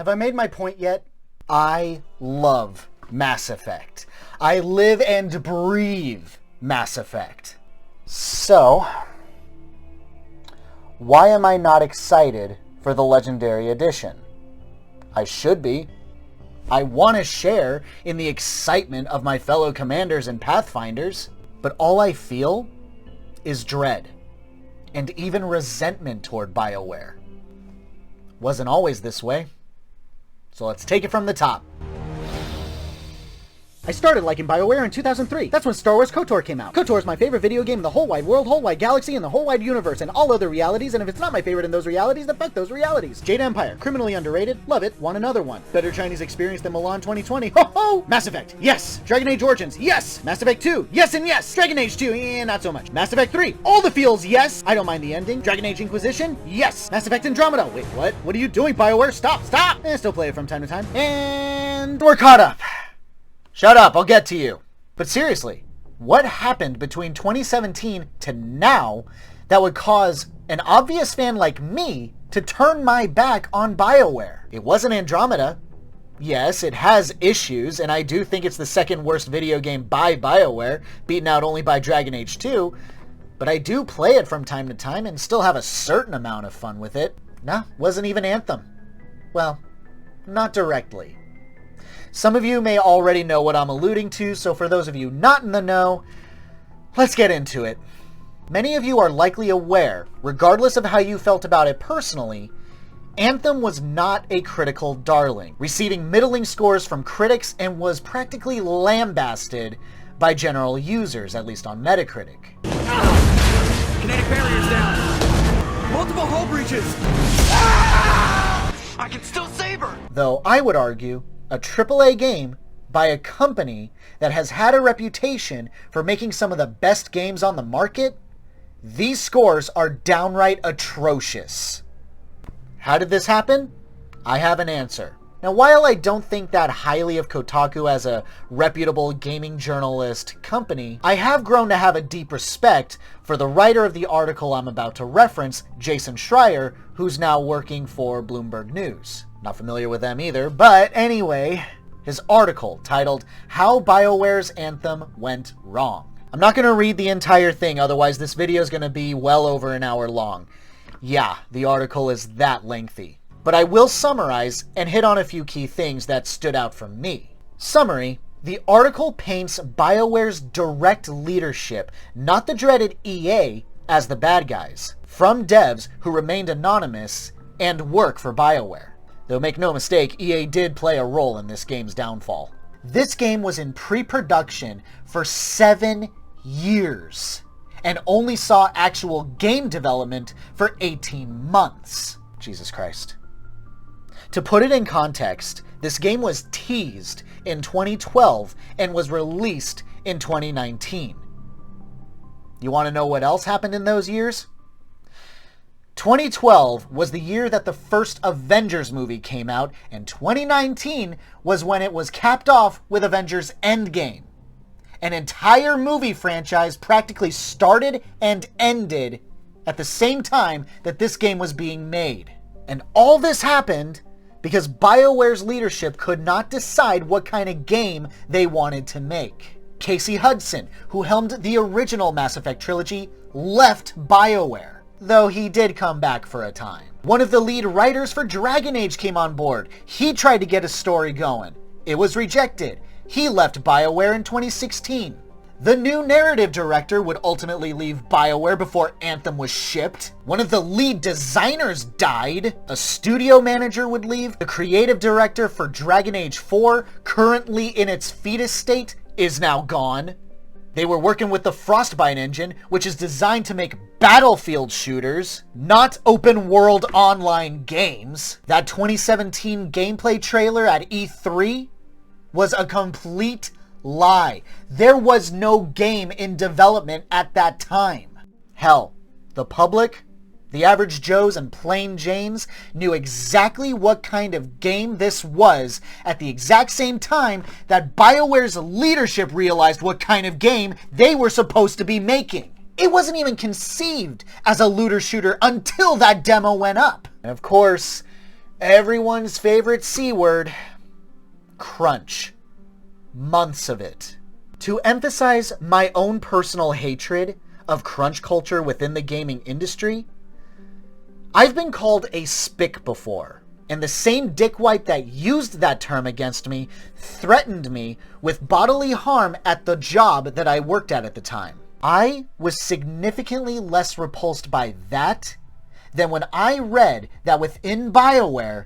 Have I made my point yet? I love Mass Effect. I live and breathe Mass Effect. So, why am I not excited for the Legendary Edition? I should be. I want to share in the excitement of my fellow commanders and pathfinders, but all I feel is dread and even resentment toward Bioware. Wasn't always this way. So let's take it from the top. I started liking Bioware in 2003. That's when Star Wars KOTOR came out. KOTOR is my favorite video game in the whole wide world, whole wide galaxy, and the whole wide universe, and all other realities, and if it's not my favorite in those realities, then fuck those realities. Jade Empire, criminally underrated, love it, want another one. Better Chinese experience than Milan 2020, ho ho! Mass Effect, yes! Dragon Age Origins, yes! Mass Effect 2, yes and yes! Dragon Age 2, not so much. Mass Effect 3, all the feels, yes! I don't mind the ending. Dragon Age Inquisition, yes! Mass Effect Andromeda, wait, what? What are you doing, Bioware? Stop! Still play it from time to time. And we're caught up. Shut up, I'll get to you. But seriously, what happened between 2017 to now that would cause an obvious fan like me to turn my back on Bioware? It wasn't Andromeda. Yes, it has issues, and I do think it's the second worst video game by Bioware, beaten out only by Dragon Age 2, but I do play it from time to time and still have a certain amount of fun with it. No, wasn't even Anthem. Well, not directly. Some of you may already know what I'm alluding to, so for those of you not in the know, let's get into it. Many of you are likely aware, regardless of how you felt about it personally, Anthem was not a critical darling, receiving middling scores from critics and was practically lambasted by general users, at least on Metacritic. Kinetic barriers down! Multiple hull breaches! I can still save her! Though I would argue, a AAA game by a company that has had a reputation for making some of the best games on the market, these scores are downright atrocious. How did this happen? I have an answer. Now, while I don't think that highly of Kotaku as a reputable gaming journalist company, I have grown to have a deep respect for the writer of the article I'm about to reference, Jason Schreier, who's now working for Bloomberg News. Not familiar with them either, but anyway, his article titled, How BioWare's Anthem Went Wrong. I'm not going to read the entire thing, otherwise this video is going to be well over an hour long. Yeah, the article is that lengthy. But I will summarize and hit on a few key things that stood out for me. Summary, the article paints BioWare's direct leadership, not the dreaded EA, as the bad guys, from devs who remained anonymous and work for BioWare. Though make no mistake, EA did play a role in this game's downfall. This game was in pre-production for 7 years and only saw actual game development for 18 months. Jesus Christ. To put it in context, this game was teased in 2012 and was released in 2019. You want to know what else happened in those years? 2012 was the year that the first Avengers movie came out, and 2019 was when it was capped off with Avengers Endgame. An entire movie franchise practically started and ended at the same time that this game was being made. And all this happened because BioWare's leadership could not decide what kind of game they wanted to make. Casey Hudson, who helmed the original Mass Effect trilogy, left BioWare, though he did come back for a time. One of the lead writers for Dragon Age came on board. He tried to get a story going. It was rejected. He left BioWare in 2016. The new narrative director would ultimately leave BioWare before Anthem was shipped. One of the lead designers died. A studio manager would leave. The creative director for Dragon Age 4, currently in its fetus state, is now gone. They were working with the Frostbite engine, which is designed to make battlefield shooters, not open world online games. That 2017 gameplay trailer at E3 was a complete lie. There was no game in development at that time. Hell, the public, the average Joes and plain Janes knew exactly what kind of game this was at the exact same time that BioWare's leadership realized what kind of game they were supposed to be making. It wasn't even conceived as a looter shooter until that demo went up. And of course, Everyone's favorite C word, crunch. Months of it. To emphasize my own personal hatred of crunch culture within the gaming industry, I've been called a spick before, and the same dickwipe that used that term against me threatened me with bodily harm at the job that I worked at the time. I was significantly less repulsed by that than when I read that within Bioware,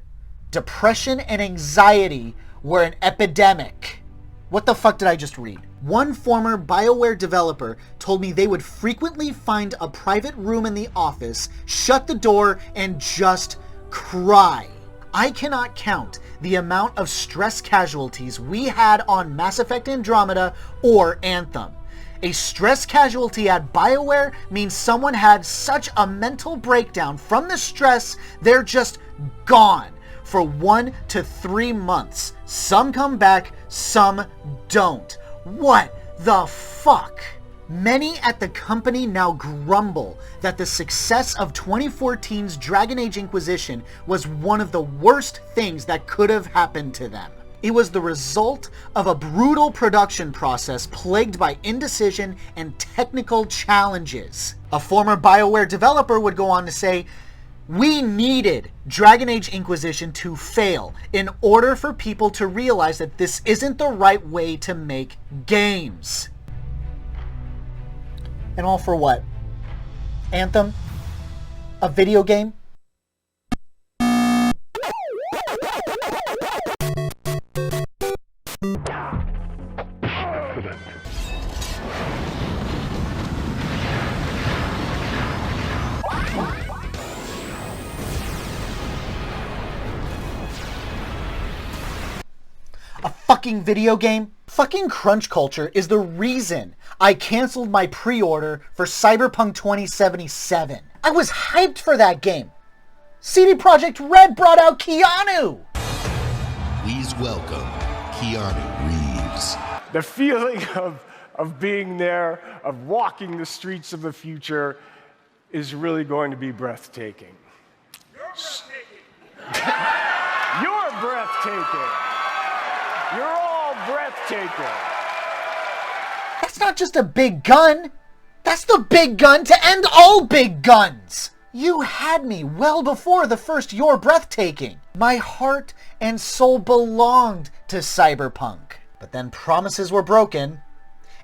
depression and anxiety were an epidemic. What the fuck did I just read? One former Bioware developer told me they would frequently find a private room in the office, shut the door, and just cry. I cannot count the amount of stress casualties we had on Mass Effect Andromeda or Anthem. A stress casualty at Bioware means someone had such a mental breakdown from the stress, they're just gone for 1 to 3 months. Some come back, some don't. What the fuck? Many at the company now grumble that the success of 2014's Dragon Age Inquisition was one of the worst things that could have happened to them. It was the result of a brutal production process plagued by indecision and technical challenges. A former Bioware developer would go on to say, "We needed Dragon Age Inquisition to fail in order for people to realize that this isn't the right way to make games." And all for what? Anthem? A video game? A fucking video game? Fucking crunch culture is the reason I canceled my pre-order for Cyberpunk 2077. I was hyped for that game. CD Projekt Red brought out Keanu! Please welcome Keanu Reeves. The feeling of being there, of walking the streets of the future, is really going to be breathtaking. You're breathtaking. You're all breathtaking. That's not just a big gun. That's the big gun to end all big guns. You had me well before the first "you're breathtaking." My heart and soul belonged to Cyberpunk. But then promises were broken,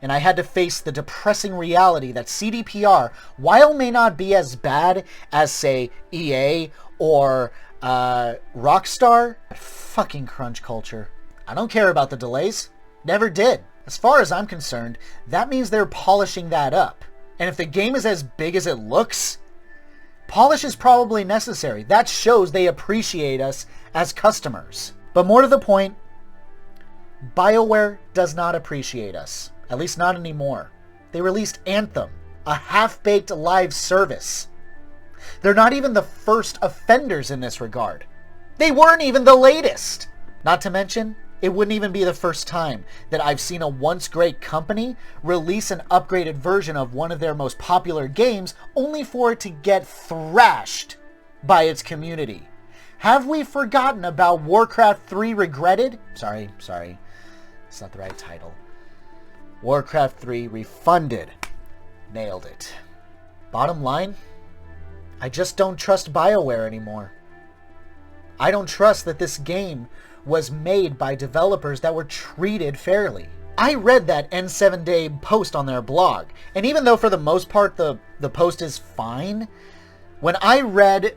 and I had to face the depressing reality that CDPR, while may not be as bad as, say, EA or Rockstar, fucking crunch culture. I don't care about the delays. Never did. As far as I'm concerned, that means they're polishing that up. And if the game is as big as it looks, polish is probably necessary. That shows they appreciate us as customers. But more to the point, Bioware does not appreciate us. At least not anymore. They released Anthem, a half-baked live service. They're not even the first offenders in this regard. They weren't even the latest. Not to mention, it wouldn't even be the first time that I've seen a once great company release an upgraded version of one of their most popular games only for it to get thrashed by its community. Have we forgotten about Warcraft 3 Regretted? Sorry. It's not the right title. Warcraft 3 Refunded. Nailed it. Bottom line, I just don't trust Bioware anymore. I don't trust that this game was made by developers that were treated fairly. I read that N7-Day post on their blog, and even though for the most part the post is fine, when I read,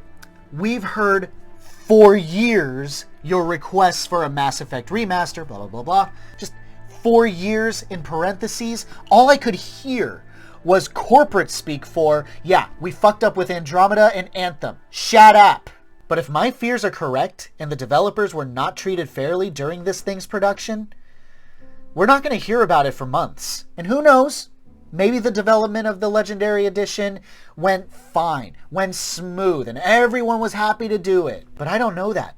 "We've heard for years your requests for a Mass Effect remaster, blah, blah, blah, blah," just 4 years in parentheses, all I could hear was corporate speak for, "Yeah, we fucked up with Andromeda and Anthem. Shut up." But if my fears are correct, and the developers were not treated fairly during this thing's production, we're not going to hear about it for months. And who knows? Maybe the development of the Legendary Edition went fine, went smooth, and everyone was happy to do it. But I don't know that.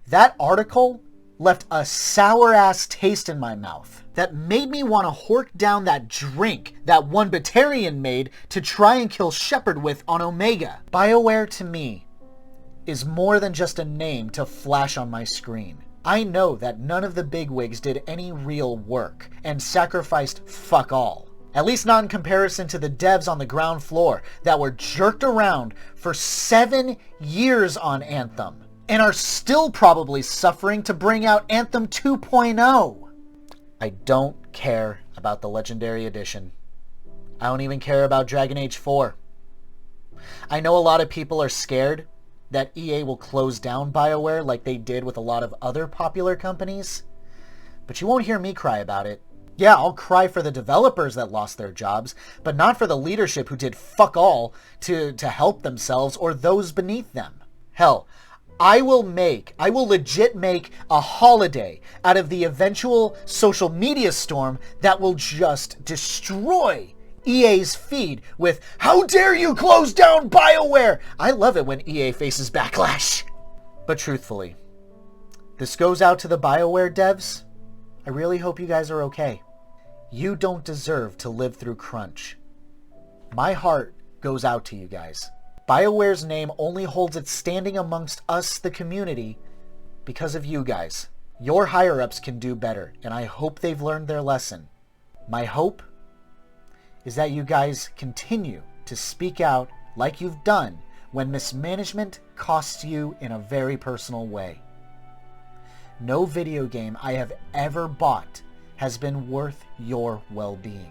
That article left a sour-ass taste in my mouth that made me want to hork down that drink that one Batarian made to try and kill Shepard with on Omega. BioWare, to me, is more than just a name to flash on my screen. I know that none of the bigwigs did any real work and sacrificed fuck all. At least not in comparison to the devs on the ground floor that were jerked around for 7 years on Anthem and are still probably suffering to bring out Anthem 2.0. I don't care about the Legendary Edition. I don't even care about Dragon Age 4. I know a lot of people are scared that EA will close down Bioware like they did with a lot of other popular companies, but you won't hear me cry about it. Yeah, I'll cry for the developers that lost their jobs, but not for the leadership who did fuck all to help themselves or those beneath them. Hell, I will legit make a holiday out of the eventual social media storm that will just destroy EA's feed with, "How dare you close down Bioware?" I love it when EA faces backlash. But truthfully, this goes out to the Bioware devs. I really hope you guys are okay. You don't deserve to live through crunch. My heart goes out to you guys. Bioware's name only holds its standing amongst us, the community, because of you guys. Your higher-ups can do better, and I hope they've learned their lesson. My hope is that you guys continue to speak out like you've done when mismanagement costs you in a very personal way. No video game I have ever bought has been worth your well-being.